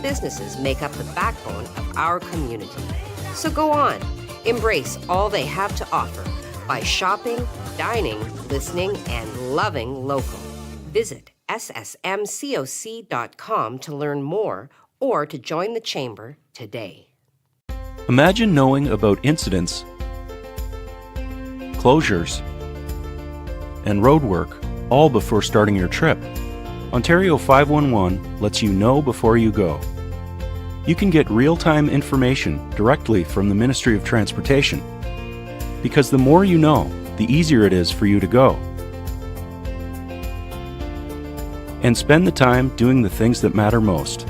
businesses make up the backbone of our community. So go on, embrace all they have to offer by shopping, dining, listening, and loving local. Visit ssmcoc.com to learn more or to join the Chamber today. Imagine knowing about incidents, closures, and roadwork all before starting your trip. Ontario 511 lets you know before you go. You can get real-time information directly from the Ministry of Transportation, because the more you know, the easier it is for you to go. And spend the time doing the things that matter most.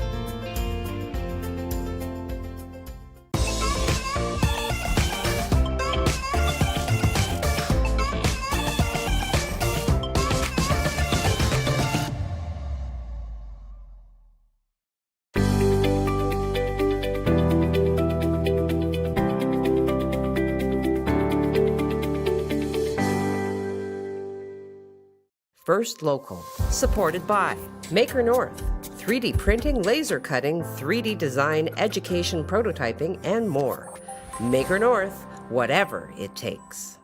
First Local, supported by Maker North, 3D printing, laser cutting, 3D design, education, prototyping, and more. Maker North, whatever it takes.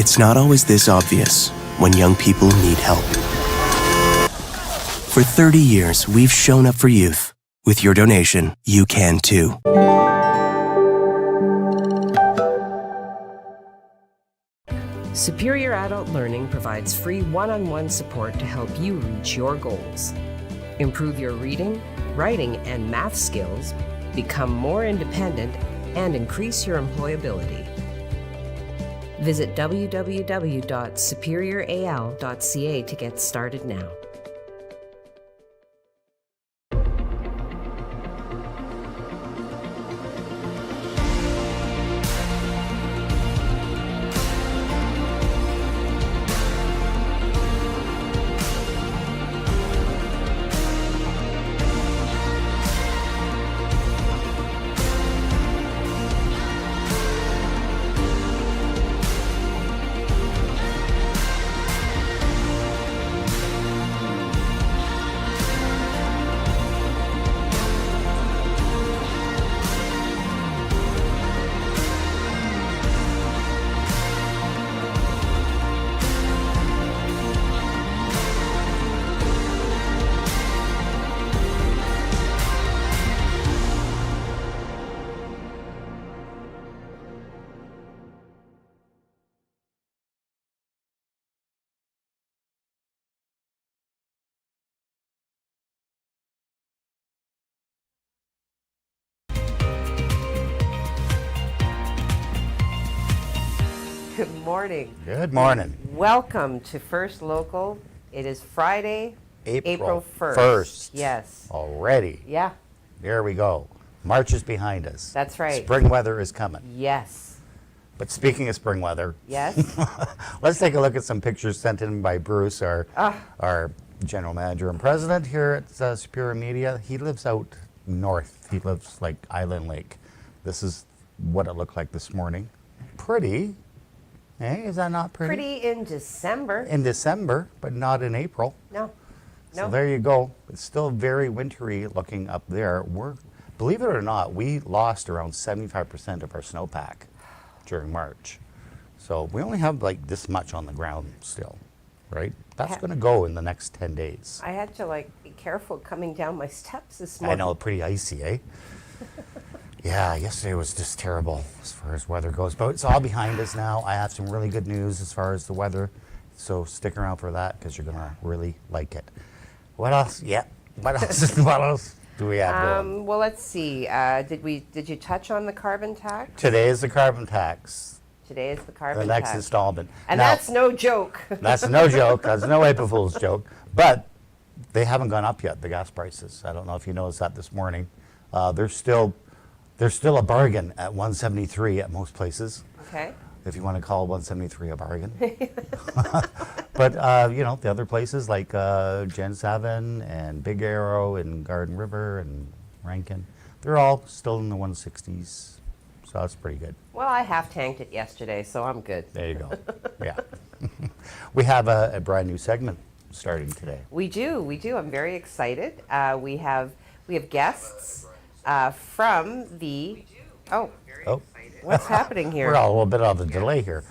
It's not always this obvious when young people need help. For 30 years, we've shown up for youth. With your donation, you can too. Superior Adult Learning provides free one-on-one support to help you reach your goals. Improve your reading, writing, and math skills, become more independent, and increase your employability. Visit www.superioral.ca to get started now. Good morning. Good morning. Welcome to First Local. It is Friday, April 1st. Yes. Already. Yeah, There we go. March is behind us. that's right. Spring weather is coming. Yes. But speaking of spring weather, Yes. let's take a look at some pictures sent in by Bruce, our general manager and president here at Superior Media. He lives out north. He lives like Island Lake. This is what it looked like this morning. Pretty. Hey, is that not pretty? Pretty in December. In December, but not in April. No. So there you go. It's still very wintry looking up there. Believe it or not, we lost around 75% of our snowpack during March. So we only have like this much on the ground still, right? That's going to go in the next 10 days. I had to be careful coming down my steps this morning. I know, pretty icy, eh? Yeah, yesterday was just terrible as far as weather goes, but it's all behind us now. I have some really good news as far as the weather, so stick around for that because you're going to really like it. What else? Yeah. What else? What else do we have going? Well, let's see. Did you touch on the carbon tax? Today is the carbon tax. Today is the carbon The next tax. installment. And Now, that's no joke. that's no joke. That's no April Fool's joke. But they haven't gone up yet, the gas prices. I don't know if you noticed that this morning. They're still a bargain at 173 at most places, Okay. if you want to call 173 a bargain. But, the other places like Gen 7 and Big Arrow and Garden River and Rankin, they're all still in the 160s. So that's pretty good. Well, I half tanked it yesterday, so I'm good. There you go. Yeah. We have a brand new segment starting today. We do. I'm very excited. We have guests from the. Oh, Oh, what's happening here? we're all a little bit on the delay here.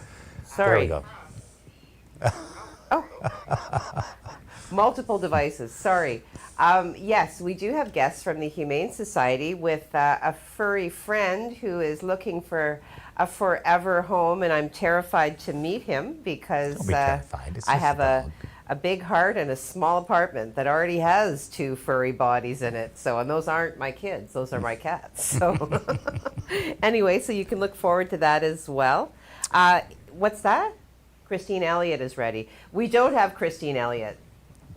Sorry. There we go. Multiple devices. Sorry. Yes, we do have guests from the Humane Society with a furry friend who is looking for a forever home, and I'm terrified to meet him because Don't be terrified. It's I just have a dog. a big heart and a small apartment that already has 2 furry bodies in it. So, and those aren't my kids; those are my cats. So, anyway, so you can look forward to that as well. What's that? Christine Elliott is ready. We don't have Christine Elliott.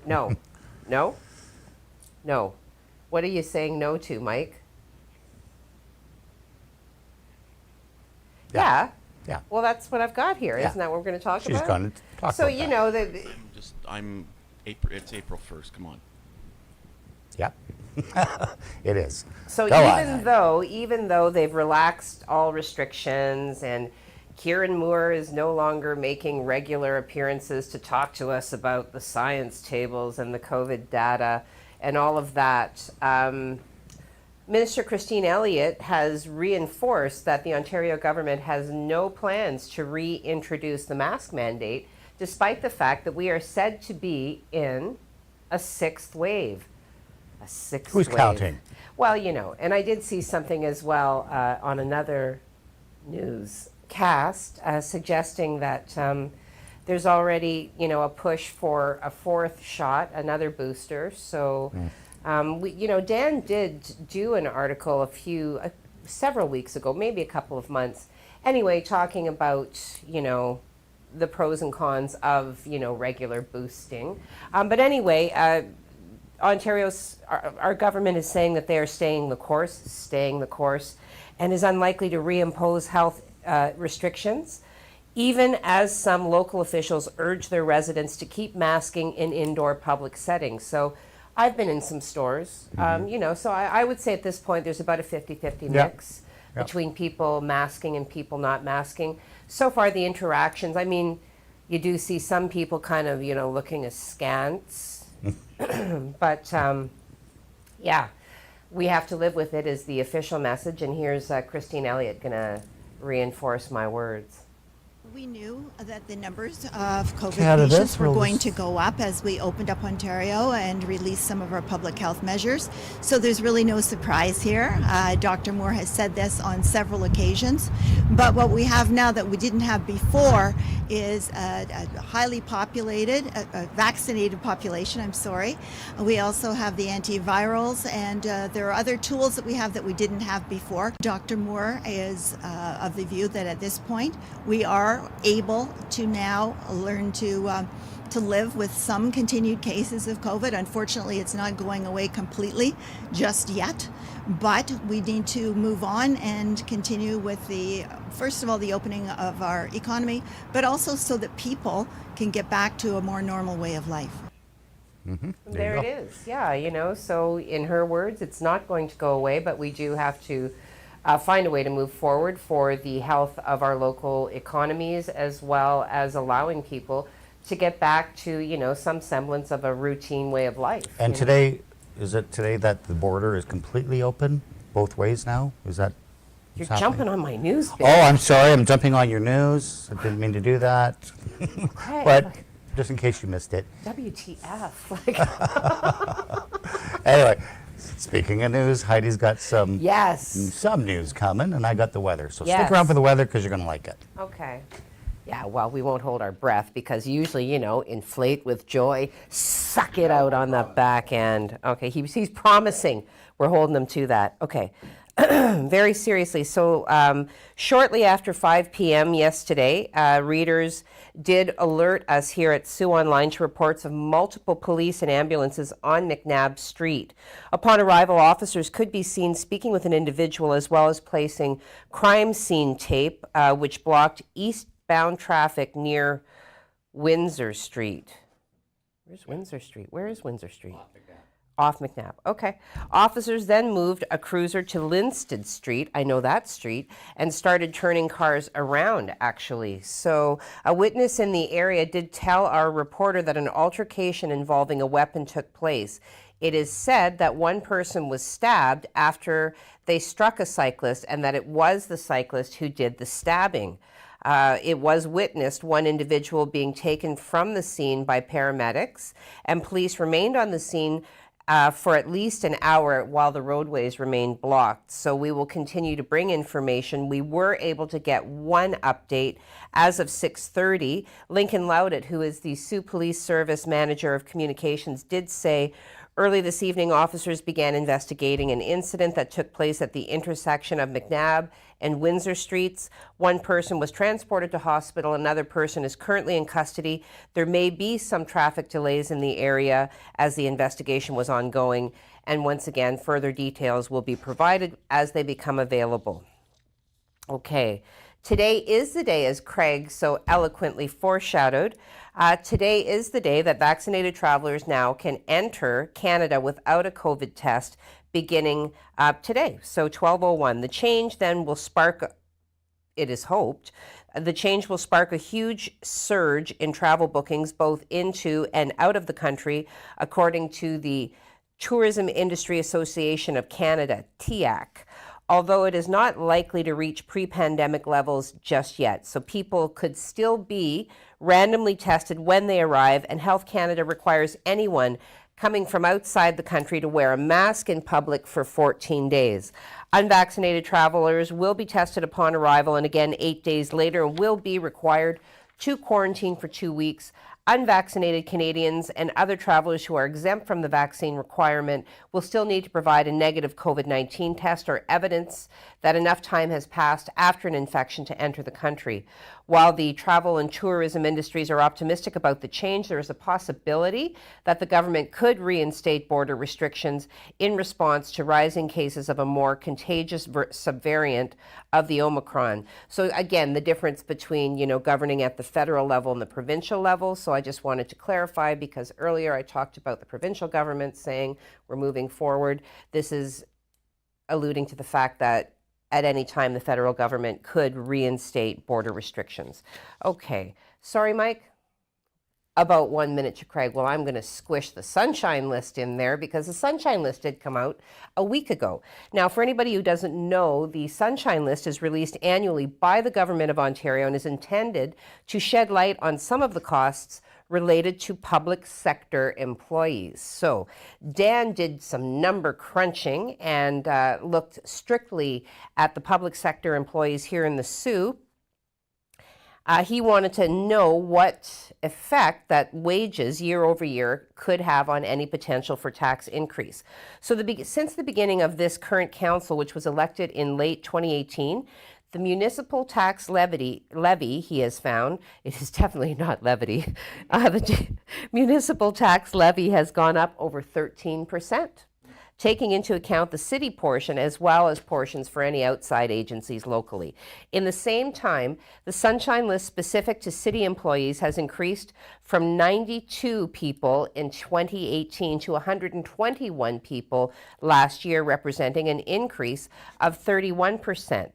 No. No? No. What are you saying no to, Mike? Yeah. Yeah. Well, that's what I've got here. Yeah. Isn't that what we're going to talk about? She's going to talk So, about you that. know, that It's April 1st. Come on. Yep. It is. so Go on. even though they've relaxed all restrictions and Kieran Moore is no longer making regular appearances to talk to us about the science tables and the COVID data and all of that. Minister Christine Elliott has reinforced that the Ontario government has no plans to reintroduce the mask mandate, despite the fact that we are said to be in a 6th wave. A 6th Who's wave. counting? Well, and I did see something as well on another newscast suggesting that there's already, a push for a 4th shot, another booster. So, Dan did do an article several weeks ago, maybe a couple of months, anyway, talking about, the pros and cons of, regular boosting. But anyway, our government is saying that they are staying the course, and is unlikely to reimpose health restrictions, even as some local officials urge their residents to keep masking in indoor public settings. So I've been in some stores, so I would say at this point there's about a 50-50 mix Yeah. between people masking and people not masking. So far the interactions, you do see some people kind of, looking askance. But, we have to live with it is the official message. And here's Christine Elliott going to reinforce my words. We knew that the numbers of COVID Canada patients were rules. going to go up as we opened up Ontario and released some of our public health measures. So there's really no surprise here. Dr. Moore has said this on several occasions. But what we have now that we didn't have before is a highly populated, a vaccinated population, We also have the antivirals, and there are other tools that we have that we didn't have before. Dr. Moore is of the view that at this point we are able to now learn to live with some continued cases of COVID. Unfortunately, it's not going away completely just yet, but we need to move on and continue with first of all, the opening of our economy, but also so that people can get back to a more normal way of life. Mm-hmm. There it is. Yeah, so in her words, it's not going to go away, but we do have to find a way to move forward for the health of our local economies, as well as allowing people to get back to, some semblance of a routine way of life. And today, is it today that the border is completely open both ways now? Is that You're what's happening? jumping on my news, Oh, I'm sorry. I'm jumping on your news. I didn't mean to do that. Hey, But just in case you missed it. WTF? Anyway, speaking of news, Heidi's got some Yes. news coming, and I got the weather. So Yes. stick around for the weather because you're going to like it. Okay. Yeah, well, we won't hold our breath because usually, inflate with joy, suck it out on the back end. Okay, he's promising. We're holding him to that. Okay. very seriously. So shortly after 5 p.m. yesterday, readers did alert us here at Sioux Online to reports of multiple police and ambulances on McNabb Street. Upon arrival, officers could be seen speaking with an individual as well as placing crime scene tape, which blocked eastbound traffic near Windsor Street. Where's Windsor Street? Where is Windsor Street? Off McNabb. Okay. Officers then moved a cruiser to Linstead Street, I know that street, and started turning cars around, actually. So a witness in the area did tell our reporter that an altercation involving a weapon took place. It is said that one person was stabbed after they struck a cyclist and that it was the cyclist who did the stabbing. It was witnessed, one individual being taken from the scene by paramedics, and police remained on the scene for at least an hour while the roadways remained blocked. So we will continue to bring information. We were able to get one update as of 6:30. Lincoln Loudett, who is the Sioux Police Service Manager of Communications, did say early this evening officers began investigating an incident that took place at the intersection of McNabb and Windsor Streets. One person was transported to hospital. Another person is currently in custody. There may be some traffic delays in the area as the investigation was ongoing. And once again, further details will be provided as they become available. Okay. Today is the day, as Craig so eloquently foreshadowed. Today is the day that vaccinated travelers now can enter Canada without a COVID test beginning today, so 12:01. The change then will spark, it is hoped, the change will spark a huge surge in travel bookings both into and out of the country, according to the Tourism Industry Association of Canada, TIAC. Although it is not likely to reach pre-pandemic levels just yet. So people could still be randomly tested when they arrive, and Health Canada requires anyone coming from outside the country to wear a mask in public for 14 days. Unvaccinated travelers will be tested upon arrival and again 8 days later and will be required to quarantine for 2 weeks. Unvaccinated Canadians and other travelers who are exempt from the vaccine requirement will still need to provide a negative COVID-19 test or evidence that enough time has passed after an infection to enter the country. While the travel and tourism industries are optimistic about the change, there is a possibility that the government could reinstate border restrictions in response to rising cases of a more contagious subvariant of the Omicron. So again, the difference between, governing at the federal level and the provincial level. So I just wanted to clarify, because earlier I talked about the provincial government saying we're moving forward. This is alluding to the fact that at any time the federal government could reinstate border restrictions. Okay, sorry, Mike. About 1 minute to Craig. Well, I'm going to squish the Sunshine List in there because the Sunshine List did come out a week ago. Now, for anybody who doesn't know, the Sunshine List is released annually by the Government of Ontario and is intended to shed light on some of the costs related to public sector employees. So Dan did some number crunching and looked strictly at the public sector employees here in the Sioux. He wanted to know what effect that wages year over year could have on any potential for tax increase. So since the beginning of this current council, which was elected in late 2018, the municipal tax levy, he has found, it is definitely not levity, the municipal tax levy has gone up over 13%. Taking into account the city portion as well as portions for any outside agencies locally. In the same time, the Sunshine List specific to city employees has increased from 92 people in 2018 to 121 people last year, representing an increase of 31%.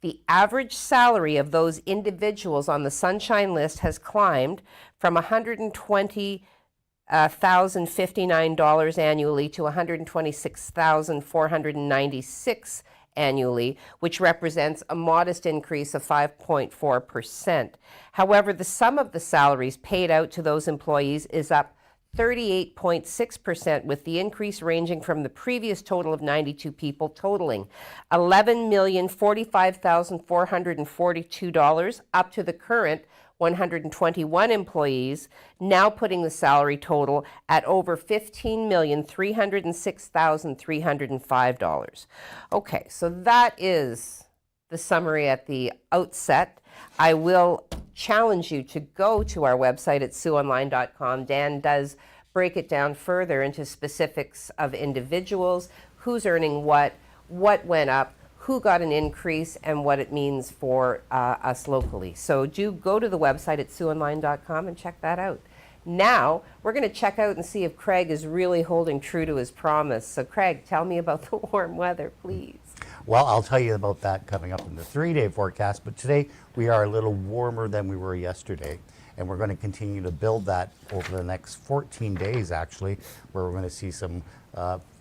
The average salary of those individuals on the Sunshine List has climbed from $120,059 annually to $126,496 annually, which represents a modest increase of 5.4%. However, the sum of the salaries paid out to those employees is up 38.6%, with the increase ranging from the previous total of 92 people totaling $11,045,442 up to the current 121 employees, now putting the salary total at over $15,306,305. Okay, so that is the summary at the outset. I will challenge you to go to our website at SiouxOnline.com. Dan does break it down further into specifics of individuals, who's earning what went up, who got an increase, and what it means for us locally. So do go to the website at SiouxOnline.com and check that out. Now, we're going to check out and see if Craig is really holding true to his promise. So Craig, tell me about the warm weather, please. Well, I'll tell you about that coming up in the 3-day forecast, but today we are a little warmer than we were yesterday, and we're going to continue to build that over the next 14 days, actually, where we're going to see some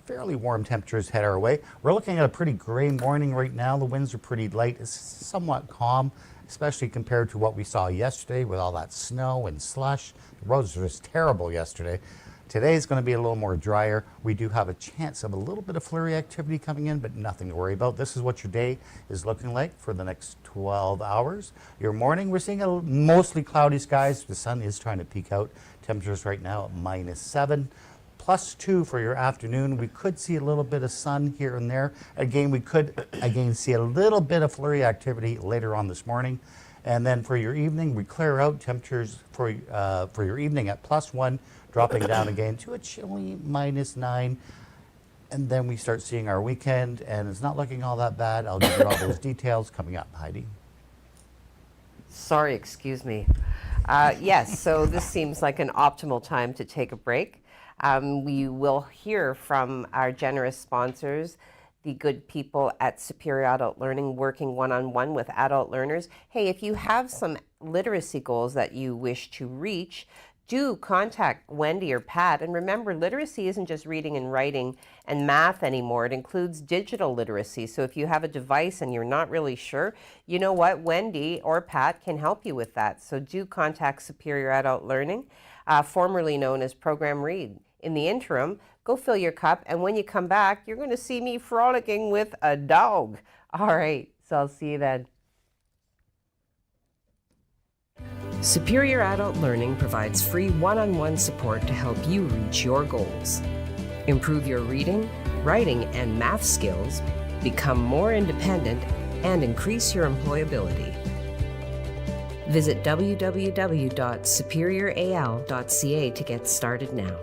fairly warm temperatures head our way. We're looking at a pretty gray morning right now. The winds are pretty light. It's somewhat calm, especially compared to what we saw yesterday with all that snow and slush. The roads were just terrible yesterday. Today is going to be a little more drier. We do have a chance of a little bit of flurry activity coming in, but nothing to worry about. This is what your day is looking like for the next 12 hours. Your morning, we're seeing a mostly cloudy skies. The sun is trying to peek out. Temperatures right now at -7. +2 for your afternoon. We could see a little bit of sun here and there. Again, we could see a little bit of flurry activity later on this morning. And then for your evening, we clear out. Temperatures for your evening at +1, dropping down again to a chilly -9. And then we start seeing our weekend, and it's not looking all that bad. I'll give you all those details coming up. Heidi? Sorry, excuse me. Yes, so this seems like an optimal time to take a break. We will hear from our generous sponsors, the good people at Superior Adult Learning, working one-on-one with adult learners. Hey, if you have some literacy goals that you wish to reach, do contact Wendy or Pat. And remember, literacy isn't just reading and writing and math anymore. It includes digital literacy. So if you have a device and you're not really sure, you know what? Wendy or Pat can help you with that. So do contact Superior Adult Learning, formerly known as Program Read. In the interim, go fill your cup, and when you come back, you're going to see me frolicking with a dog. All right, so I'll see you then. Superior Adult Learning provides free one-on-one support to help you reach your goals. Improve your reading, writing, and math skills, become more independent, and increase your employability. Visit www.superioral.ca to get started now.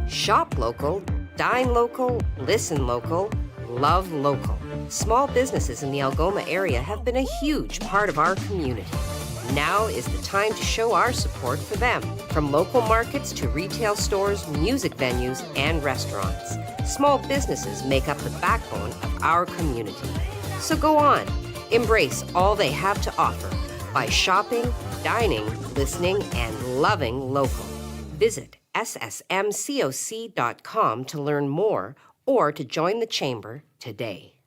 Shop local, dine local, listen local, love local. Small businesses in the Algoma area have been a huge part of our community. Now is the time to show our support for them. From local markets to retail stores, music venues, and restaurants. Small businesses make up the backbone of our community. So go on, embrace all they have to offer by shopping, dining, listening, and loving local. Visit ssmcoc.com to learn more or to join the chamber today.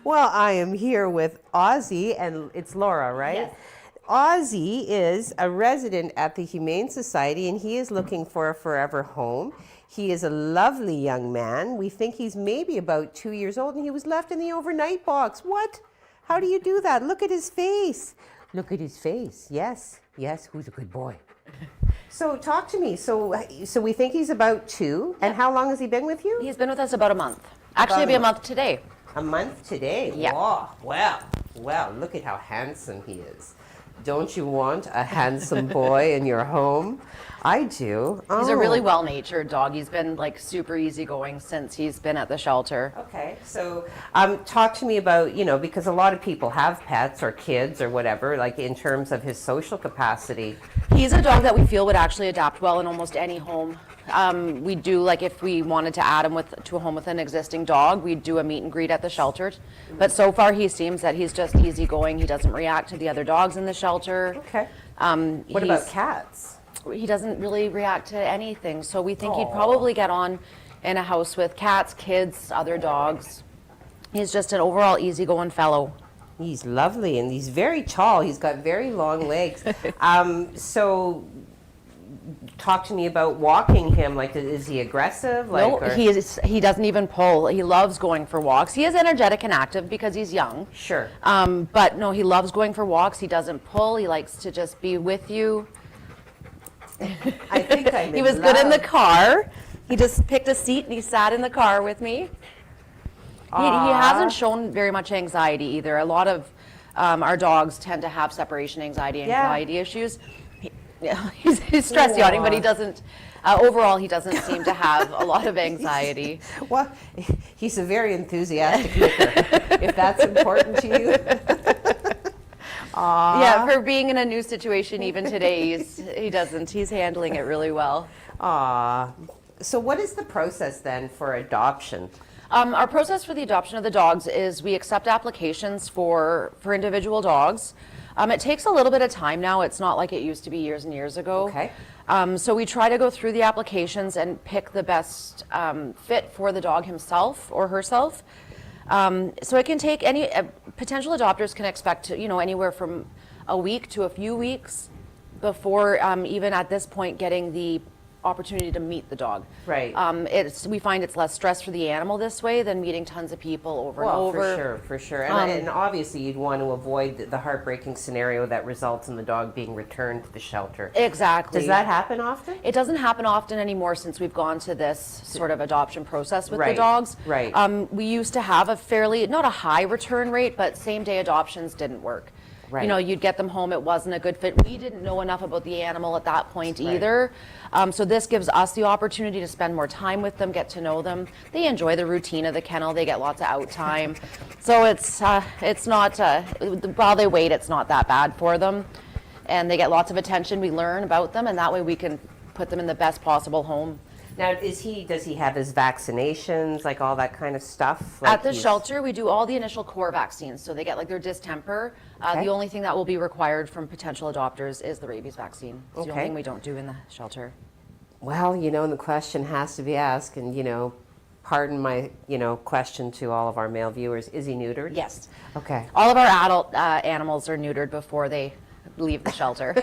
Well, I am here with Ozzie, and it's Laura, right? Yes. Ozzie is a resident at the Humane Society, and he is looking for a forever home. He is a lovely young man. We think he's maybe about 2 years old, and he was left in the overnight box. What? How do you do that? Look at his face. Look at his face. Yes, yes, who's a good boy? So talk to me. So we think he's about 2. And how long has he been with you? He's been with us about a month. Actually, it'll be a month today. A month today? Yeah. Wow. Well, look at how handsome he is. Don't you want a handsome boy in your home? I do. He's a really well-natured dog. He's been like super easygoing since he's been at the shelter. Okay, so talk to me about, because a lot of people have pets or kids or whatever, like in terms of his social capacity. He's a dog that we feel would actually adapt well in almost any home. We do, like if we wanted to add him to a home with an existing dog, we'd do a meet and greet at the shelter. But so far he seems that he's just easygoing. He doesn't react to the other dogs in the shelter. Okay. What about cats? He doesn't really react to anything. So we think he'd probably get on in a house with cats, kids, other dogs. He's just an overall easygoing fellow. He's lovely and he's very tall. He's got very long legs. So talk to me about walking him. Like, is he aggressive? No, he doesn't even pull. He loves going for walks. He is energetic and active because he's young. Sure. But no, he loves going for walks. He doesn't pull. He likes to just be with you. I think I'm He was good in the car. He just picked a seat and he sat in the car with me. He hasn't shown very much anxiety either. A lot of our dogs tend to have separation anxiety issues. He's stress yachting, but he doesn't. Overall, he doesn't seem to have a lot of anxiety. Well, he's a very enthusiastic licker, if that's important to you. Yeah, for being in a new situation, even today, he's handling it really well. So what is the process then for adoption? Our process for the adoption of the dogs is we accept applications for individual dogs. It takes a little bit of time now. It's not like it used to be years and years ago. Okay. So we try to go through the applications and pick the best fit for the dog himself or herself. So it can take potential adopters can expect anywhere from a week to a few weeks before even at this point getting the opportunity to meet the dog. Right. We find it's less stress for the animal this way than meeting tons of people over and over. For sure. And obviously you'd want to avoid the heartbreaking scenario that results in the dog being returned to the shelter. Exactly. Does that happen often? It doesn't happen often anymore since we've gone to this sort of adoption process with the dogs. Right. We used to have not a high return rate, but same day adoptions didn't work. Right. You'd get them home, it wasn't a good fit. We didn't know enough about the animal at that point either. So this gives us the opportunity to spend more time with them, get to know them. They enjoy the routine of the kennel. They get lots of out time. So it's not, while they wait, it's not that bad for them. And they get lots of attention. We learn about them, and that way we can put them in the best possible home. Now, does he have his vaccinations, like all that kind of stuff? At the shelter, we do all the initial core vaccines. So they get like their distemper. The only thing that will be required from potential adopters is the rabies vaccine. It's the only thing we don't do in the shelter. Well, the question has to be asked, and pardon my, question to all of our male viewers. Is he neutered? Yes. Okay. All of our adult animals are neutered before they leave the shelter.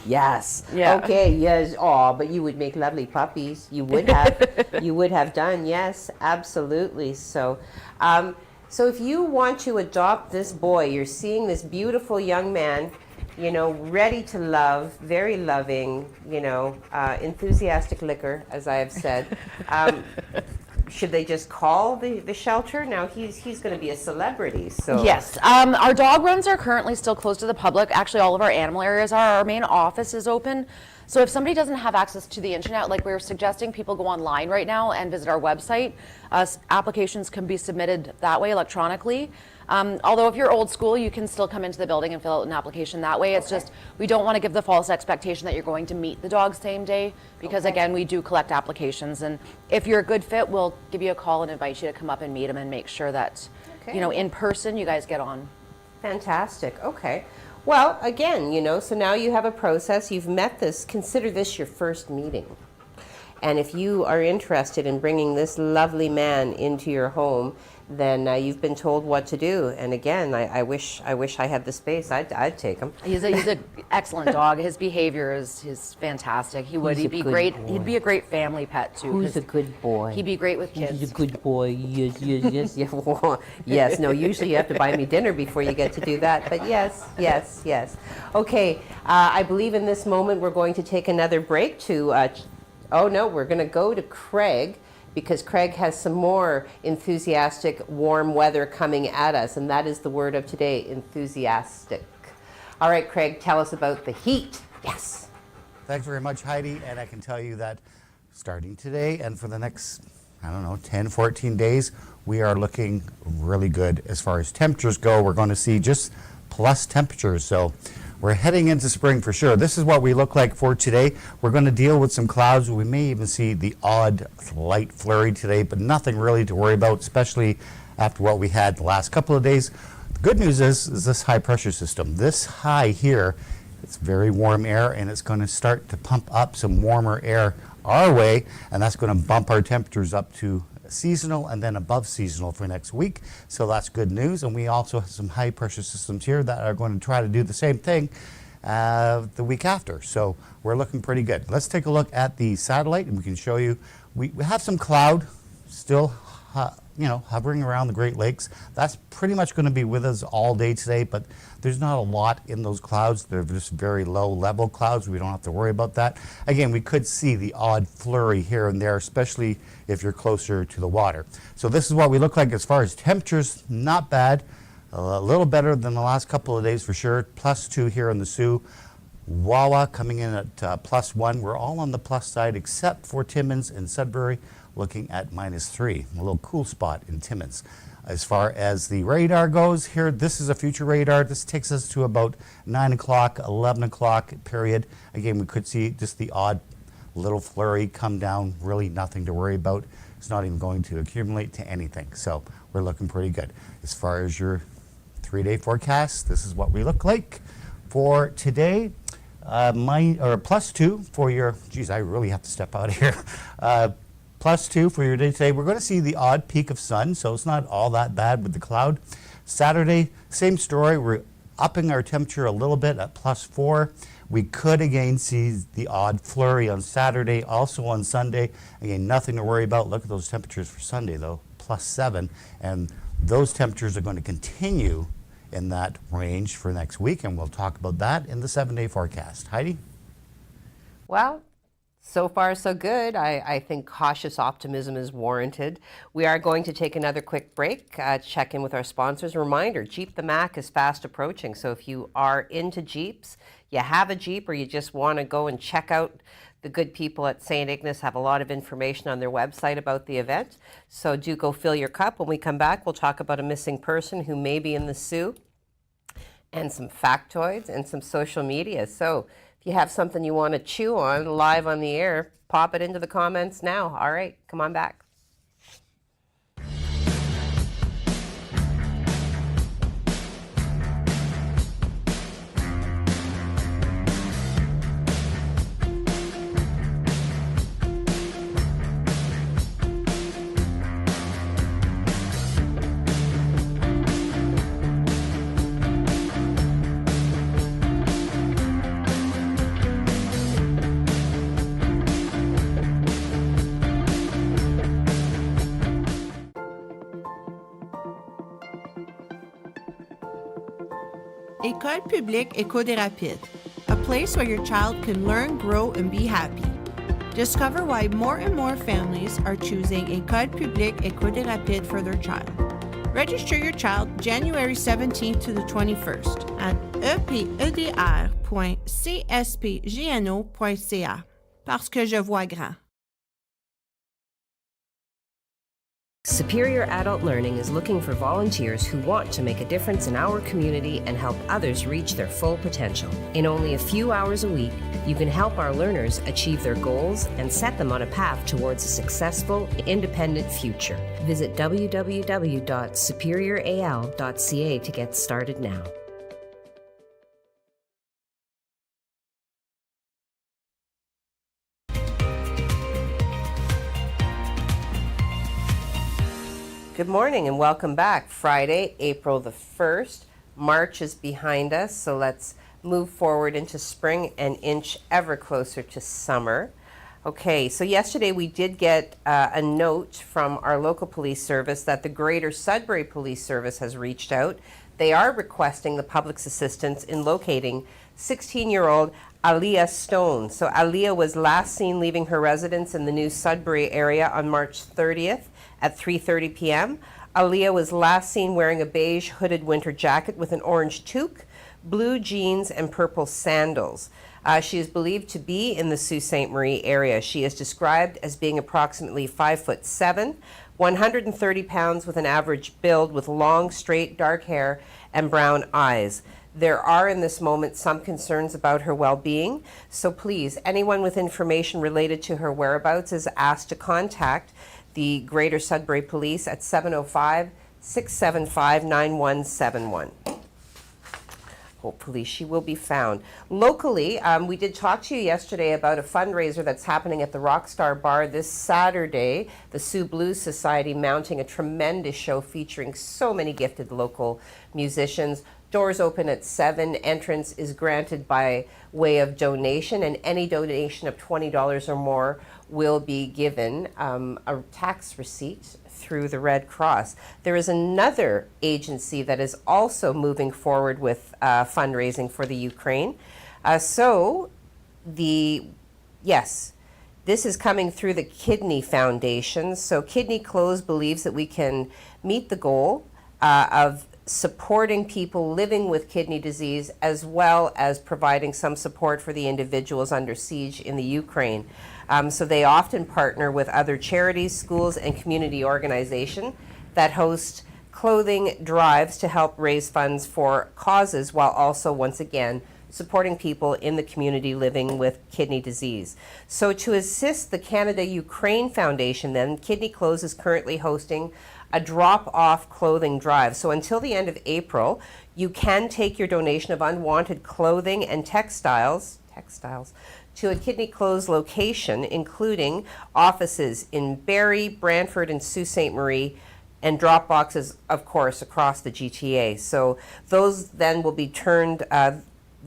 Yes. Yeah. Okay. Yes. Oh, but you would make lovely puppies. You would have. You would have done. Yes, absolutely. So, so if you want to adopt this boy, you're seeing this beautiful young man, ready to love, very loving, enthusiastic licker, as I have said. Should they just call the shelter? Now he's going to be a celebrity. So yes, our dog runs are currently still closed to the public. Actually, all of our animal areas are. Our main office is open. So if somebody doesn't have access to the internet, like we're suggesting people go online right now and visit our website. Applications can be submitted that way electronically. Although if you're old school, you can still come into the building and fill out an application that way. It's just, we don't want to give the false expectation that you're going to meet the dog same day, because again, we do collect applications. And if you're a good fit, we'll give you a call and invite you to come up and meet him and make sure that, in person, you guys get on. Fantastic. Okay. Well, again, so now you have a process. You've met this. Consider this your first meeting. And if you are interested in bringing this lovely man into your home, then you've been told what to do. And again, I wish I had the space. I'd take him. He's an excellent dog. His behavior is fantastic. He'd be great. Boy. He'd be a great family pet too. Who's a good boy? He'd be great with kids. He's a good boy. Yes. Yes. No. Usually you have to buy me dinner before you get to do that. But yes. Okay. I believe in this moment we're going to take another break to. We're going to go to Craig, because Craig has some more enthusiastic, warm weather coming at us, and that is the word of today, enthusiastic. All right, Craig, tell us about the heat. Yes. Thanks very much, Heidi. And I can tell you that starting today and for the next, 10, 14 days, we are looking really good as far as temperatures go. We're going to see just plus temperatures. So we're heading into spring for sure. This is what we look like for today. We're going to deal with some clouds. We may even see the odd light flurry today, but nothing really to worry about, especially after what we had the last couple of days. The good news is this high pressure system. This high here, it's very warm air, and it's going to start to pump up some warmer air our way, and that's going to bump our temperatures up to seasonal and then above seasonal for next week. So that's good news. And we also have some high pressure systems here that are going to try to do the same thing the week after. So we're looking pretty good. Let's take a look at the satellite, and we can show you we have some cloud still hovering around the Great Lakes. That's pretty much going to be with us all day today, but there's not a lot in those clouds. They're just very low level clouds. We don't have to worry about that. Again, we could see the odd flurry here and there, especially if you're closer to the water. So this is what we look like as far as temperatures. Not bad. A little better than the last couple of days for sure. +2 here in the Sault. Wawa coming in at +1. We're all on the plus side except for Timmins and Sudbury, looking at -3. A little cool spot in Timmins. As far as the radar goes here, this is a future radar. This takes us to about 9 o'clock, 11 o'clock period. Again, we could see just the odd little flurry come down. Really nothing to worry about. It's not even going to accumulate to anything. So we're looking pretty good. As far as your 3-day forecast, this is what we look like for today. +2 for your, geez, I really have to step out of here. +2 for your day today. We're going to see the odd peak of sun, so it's not all that bad with the cloud. Saturday, same story. We're upping our temperature a little bit at +4. We could again see the odd flurry on Saturday, also on Sunday. Again, nothing to worry about. Look at those temperatures for Sunday though, +7. And those temperatures are going to continue in that range for next week, and we'll talk about that in the 7-day forecast. Heidi? Well, so far so good. I think cautious optimism is warranted. We are going to take another quick break, check in with our sponsors. Reminder, Jeep the Mac is fast approaching, so if you are into Jeeps, you have a Jeep, or you just want to go and check out the good people at St. Ignace, have a lot of information on their website about the event. So do go fill your cup. When we come back, we'll talk about a missing person who may be in the Sault, and some factoids and some social media. So if you have something you want to chew on live on the air, pop it into the comments now. All right, come on back. École publique Éco des Rapides, a place where your child can learn, grow, and be happy. Discover why more and more families are choosing École publique Éco des Rapides for their child. Register your child January 17th to the 21st at epedr.cspgno.ca. Parce que je vois grand. Superior Adult Learning is looking for volunteers who want to make a difference in our community and help others reach their full potential. In only a few hours a week, you can help our learners achieve their goals and set them on a path towards a successful, independent future. Visit www.superioral.ca to get started now. Good morning and welcome back. Friday, April the 1st. March is behind us, so let's move forward into spring and inch ever closer to summer. Okay, so yesterday we did get a note from our local police service that the Greater Sudbury Police Service has reached out. They are requesting the public's assistance in locating 16-year-old Aaliyah Stone. So Aaliyah was last seen leaving her residence in the New Sudbury area on March 30th at 3:30 p.m. Aaliyah was last seen wearing a beige hooded winter jacket with an orange toque, blue jeans, and purple sandals. She is believed to be in the Sault Ste. Marie area. She is described as being approximately 5'7", 130 pounds with an average build, with long, straight, dark hair and brown eyes. There are in this moment some concerns about her well-being, so please, anyone with information related to her whereabouts is asked to contact the Greater Sudbury Police at 705-675-9171. Hopefully she will be found. Locally, we did talk to you yesterday about a fundraiser that's happening at the Rockstar Bar this Saturday. The Sioux Blues Society mounting a tremendous show featuring so many gifted local musicians. Doors open at 7. Entrance is granted by way of donation, and any donation of $20 or more will be given a tax receipt through the Red Cross. There is another agency that is also moving forward with fundraising for the Ukraine. Yes, this is coming through the Kidney Foundation. So Kidney Close believes that we can meet the goal of supporting people living with kidney disease, as well as providing some support for the individuals under siege in the Ukraine. So they often partner with other charities, schools, and community organizations that host clothing drives to help raise funds for causes, while also, once again, supporting people in the community living with kidney disease. So to assist the Canada-Ukraine Foundation, then, Kidney Close is currently hosting a drop-off clothing drive. So until the end of April, you can take your donation of unwanted clothing and textiles to a Kidney Close location, including offices in Barrie, Brantford, and Sault Ste. Marie, and drop boxes, of course, across the GTA. So those then will be turned,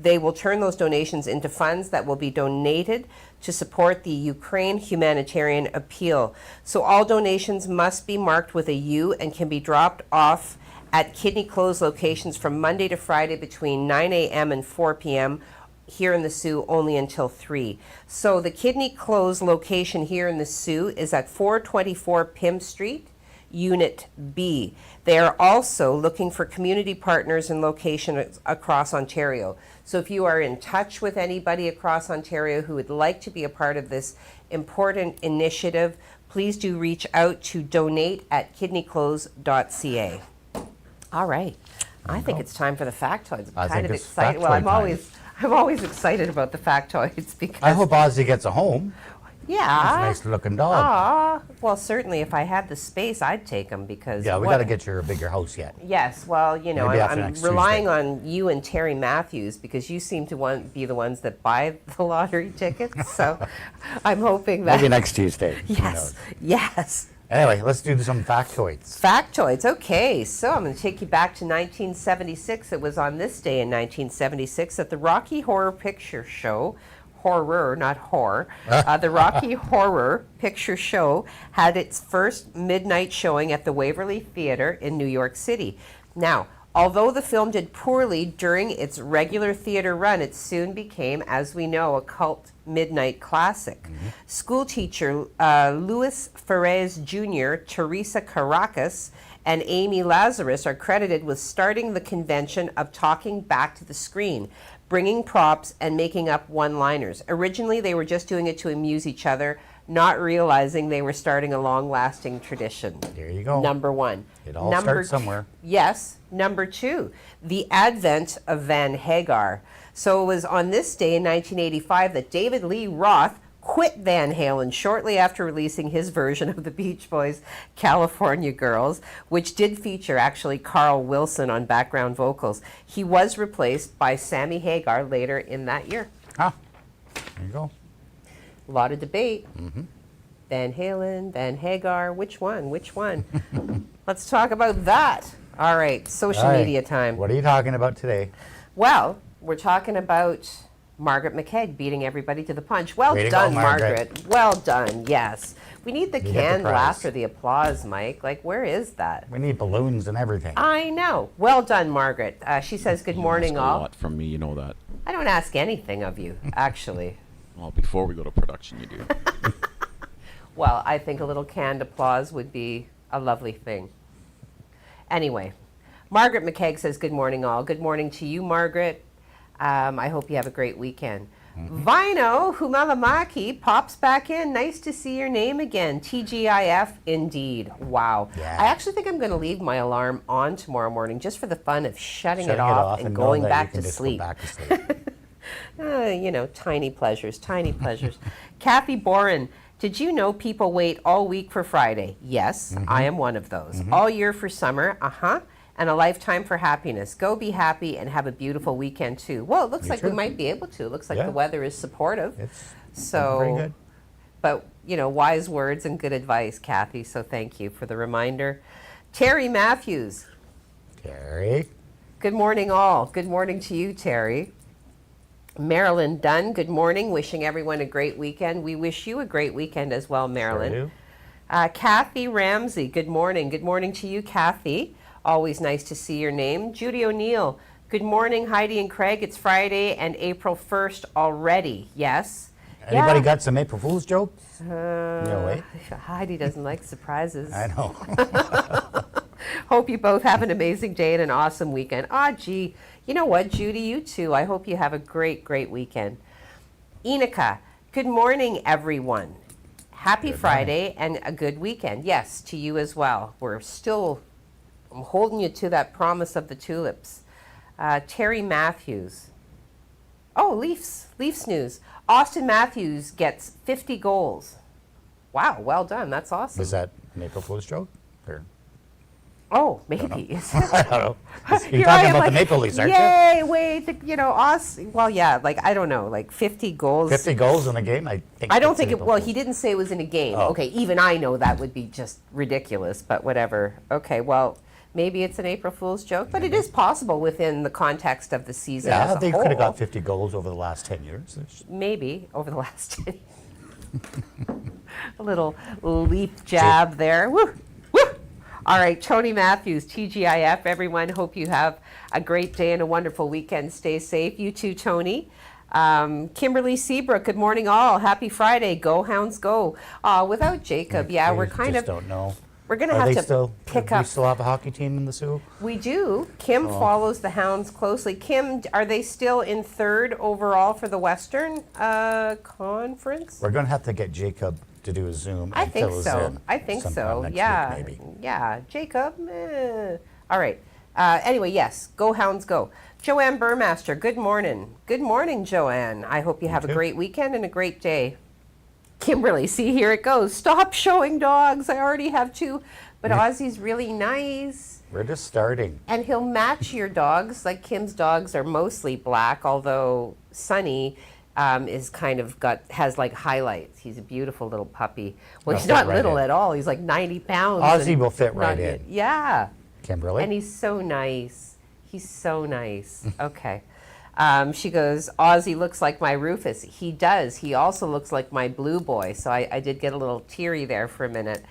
they will turn those donations into funds that will be donated to support the Ukraine humanitarian appeal. So all donations must be marked with a U and can be dropped off at Kidney Close locations from Monday to Friday between 9 a.m. and 4 p.m. here in the Sioux, only until 3. So the Kidney Close location here in the Sioux is at 424 Pym Street, Unit B. They are also looking for community partners in locations across Ontario. So if you are in touch with anybody across Ontario who would like to be a part of this important initiative, please do reach out to donate@kidneyclose.ca. All right. I think it's time for the factoids. I'm kind of excited. Well, I'm always excited about the factoids because I hope Ozzie gets a home. Yeah. He's a nice looking dog. Well, certainly if I had the space, I'd take him because... Yeah, we got to get you a bigger house yet. Yes, well, you know, I'm relying on you and Terry Matthews because you seem to be the ones that buy the lottery tickets. So I'm hoping that... Maybe next Tuesday. Yes, yes. Anyway, let's do some factoids. Factoids, okay. So I'm going to take you back to 1976. It was on this day in 1976 that the Rocky Horror Picture Show... Horror, not horror. The Rocky Horror Picture Show had its first midnight showing at the Waverly Theater in New York City. Now, although the film did poorly during its regular theater run, it soon became, as we know, a cult midnight classic. School teacher Louis Ferez Jr., Teresa Caracas, and Amy Lazarus are credited with starting the convention of talking back to the screen, bringing props and making up one-liners. Originally, they were just doing it to amuse each other, not realizing they were starting a long-lasting tradition. There you go. Number one. It all starts somewhere. Yes. Number two, the advent of Van Hagar. So it was on this day in 1985 that David Lee Roth quit Van Halen shortly after releasing his version of the Beach Boys' California Girls, which did feature actually Carl Wilson on background vocals. He was replaced by Sammy Hagar later in that year. There you go. A lot of debate. Van Halen, Van Hagar, which one? Let's talk about that. All right, social media time. What are you talking about today? Well, we're talking about Margaret McKeag beating everybody to the punch. Well done, Margaret. Well done, yes. We need the canned laughter, the applause, Mike. Like, where is that? We need balloons and everything. I know. Well done, Margaret. She says, good morning, all. A lot from me, you know that. I don't ask anything of you, actually. Well, before we go to production, you do. Well, I think a little canned applause would be a lovely thing. Anyway, Margaret McKeag says, good morning, all. Good morning to you, Margaret. I hope you have a great weekend. Vino Humalamaki pops back in. Nice to see your name again. TGIF indeed. Wow. Yeah. I actually think I'm going to leave my alarm on tomorrow morning just for the fun of shutting it off and going back to sleep. You know, tiny pleasures, tiny pleasures. Kathy Boren, did you know people wait all week for Friday? Yes, I am one of those. All year for summer, and a lifetime for happiness. Go be happy and have a beautiful weekend too. Well, it looks like we might be able to. It looks like the weather is supportive. It's pretty good. But, you know, wise words and good advice, Kathy, so thank you for the reminder. Terry Matthews. Terry. Good morning, all. Good morning to you, Terry. Marilyn Dunn, good morning. Wishing everyone a great weekend. We wish you a great weekend as well, Marilyn. Kathy Ramsey, good morning. Good morning to you, Kathy. Always nice to see your name. Judy O'Neill, good morning, Heidi and Craig. It's Friday and April 1st already. Yes. Anybody got some April Fool's jokes? No way. Heidi doesn't like surprises. I know. Hope you both have an amazing day and an awesome weekend. Gee. You know what, Judy, you too. I hope you have a great, great weekend. Enika, good morning, everyone. Happy Friday and a good weekend. Yes, to you as well. I'm holding you to that promise of the tulips. Terry Matthews. Oh, Leafs news. Austin Matthews gets 50 goals. Wow, well done. That's awesome. Was that an April Fool's joke? Or? Oh, maybe. I don't know. You're talking about the Maple Leafs, aren't you? Yay, wait, well, yeah, like, I don't know, like 50 goals. 50 goals in a game? I don't think he didn't say it was in a game. Oh. Okay, even I know that would be just ridiculous, but whatever. Okay, well, maybe it's an April Fool's joke, but it is possible within the context of the season as a whole. Yeah, they could have got 50 goals over the last 10 years. Maybe, over the last 10 years. A little leap jab there. Woo! All right, Tony Matthews, TGIF, everyone. Hope you have a great day and a wonderful weekend. Stay safe. You too, Tony. Kimberly Seabrook, good morning, all. Happy Friday. Go, Hounds, go. Without Jacob, we're kind of... don't know. We're going to have to pick up... We still have a hockey team in the Sioux? We do. Kim follows the Hounds closely. Kim, are they still in third overall for the Western Conference? We're going to have to get Jacob to do a Zoom. I think so. Yeah. Week, maybe. Yeah. Jacob. All right. Anyway, yes. Go Hounds, go. Joanne Burmaster. Good morning. Good morning, Joanne. I hope you have a great weekend and a great day. Kimberly, see, here it goes. Stop showing dogs. I already have two, but Ozzie's really nice. We're just starting. And he'll match your dogs. Like Kim's dogs are mostly black, although Sunny is kind of has like highlights. He's a beautiful little puppy. Well, he's not little at all. He's like 90 pounds. Ozzie will fit right in. Yeah. Kimberly. And he's so nice. He's so nice. Okay. She goes, Ozzie looks like my Rufus. He does. He also looks like my Blue Boy. So I did get a little teary there for a minute.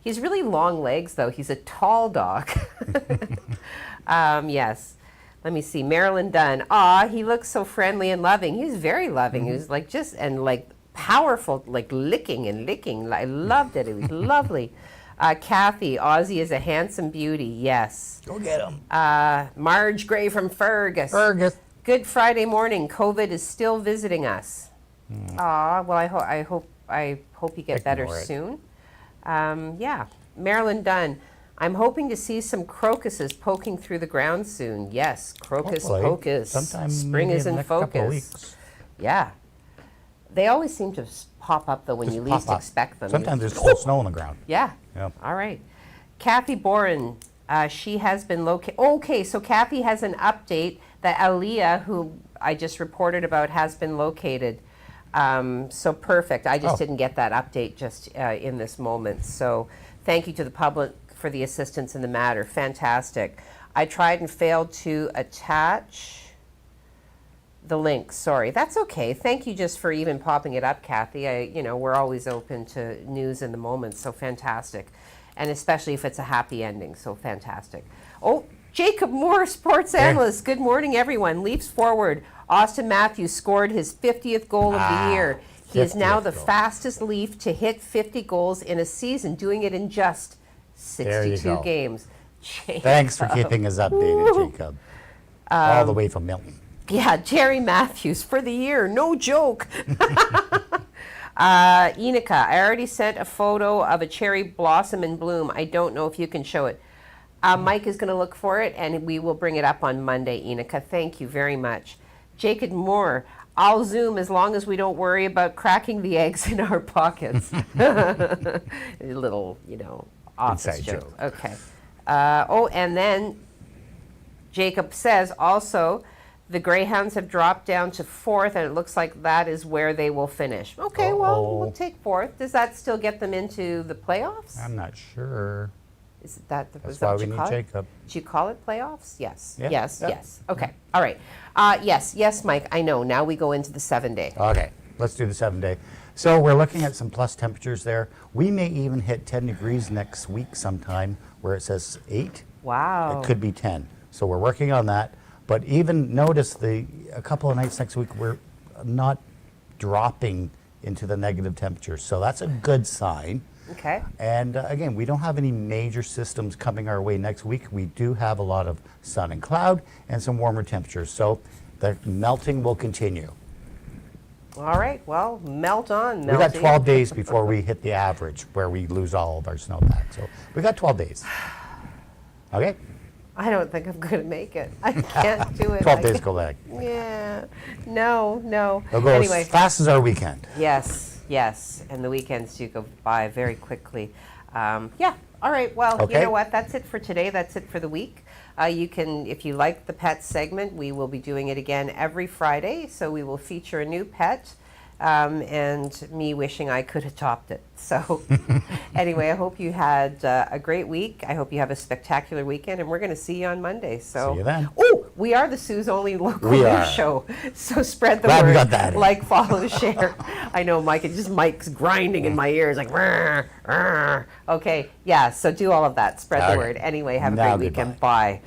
He's really long legs, though. He's a tall dog. Yes. Let me see. Marilyn Dunn. He looks so friendly and loving. He's very loving. He was like powerful, like licking and licking. I loved it. It was lovely. Kathy, Ozzie is a handsome beauty. Yes. Go get him. Marge Gray from Fergus. Good Friday morning. COVID is still visiting us. Well, I hope you get better soon. Yeah. Marilyn Dunn. I'm hoping to see some crocuses poking through the ground soon. Yes, crocus pocus. Sometime spring is in focus. Yeah. They always seem to pop up, though, when you least expect them. Sometimes there's cold snow on the ground. Yeah. Yep. All right. Kathy Boren, she has been located. Okay, so Kathy has an update that Aaliyah, who I just reported about, has been located. So perfect. I just didn't get that update just in this moment. So thank you to the public for the assistance in the matter. Fantastic. I tried and failed to attach the link. Sorry. That's okay. Thank you just for even popping it up, Kathy. We're always open to news in the moment. So fantastic. And especially if it's a happy ending. So fantastic. Oh, Jacob Moore, sports analyst. Good morning, everyone. Leafs forward. Austin Matthews scored his 50th goal of the year. He is now the fastest Leaf to hit 50 goals in a season, doing it in just 62 games. Jacob. Thanks for keeping us updated, Jacob. All the way from Milton. Yeah, Jerry Matthews for the year. No joke. Enika, I already sent a photo of a cherry blossom in bloom. I don't know if you can show it. Mike is going to look for it, and we will bring it up on Monday, Enika. Thank you very much. Jacob Moore, I'll Zoom as long as we don't worry about cracking the eggs in our pockets. A little, office Inside joke. joke. Okay. And then Jacob says also, the Greyhounds have dropped down to 4th, and it looks like that is where they will finish. Okay, well, we'll take 4th. Does that still get them into the playoffs? I'm not sure. Is that That's was that why what we you need call it? Jacob. Did you call it playoffs? Yes. Yeah. Yes. Yeah. Yes. Okay. All right. Yes, Mike. I know. Now we go into the 7-day. Okay, let's do the 7-day. So we're looking at some plus temperatures there. We may even hit 10 degrees next week sometime where it says 8. Wow. It could be 10. So we're working on that. But even notice a couple of nights next week, we're not dropping into the negative temperatures. So that's a good sign. Okay. And again, we don't have any major systems coming our way next week. We do have a lot of sun and cloud and some warmer temperatures. So the melting will continue. All right. Well, melt on. We got 12 days before we hit the average where we lose all of our snowpack. So we got 12 days. Okay? I don't think I'm going to make it. I can't do it. 12 days go back. Yeah. No. They'll go Anyway. as fast as our weekend. Yes. And the weekends do go by very quickly. Yeah. All right. Well, you Okay. know what? That's it for today. That's it for the week. You can, if you like the pet segment, we will be doing it again every Friday. So we will feature a new pet. And me wishing I could adopt it. So anyway, I hope you had a great week. I hope you have a spectacular weekend, and we're going to see you on Monday. So See you then. Oh, we are the Sue's only local We news are. show. So spread the Glad word. we got that in. Like, follow, share. I know, Mike. Mike's grinding in my ears, like. Rrr, rrr. Okay, yeah. So do all of that. Spread the Okay. word. Anyway, have a Now great weekend. Bye.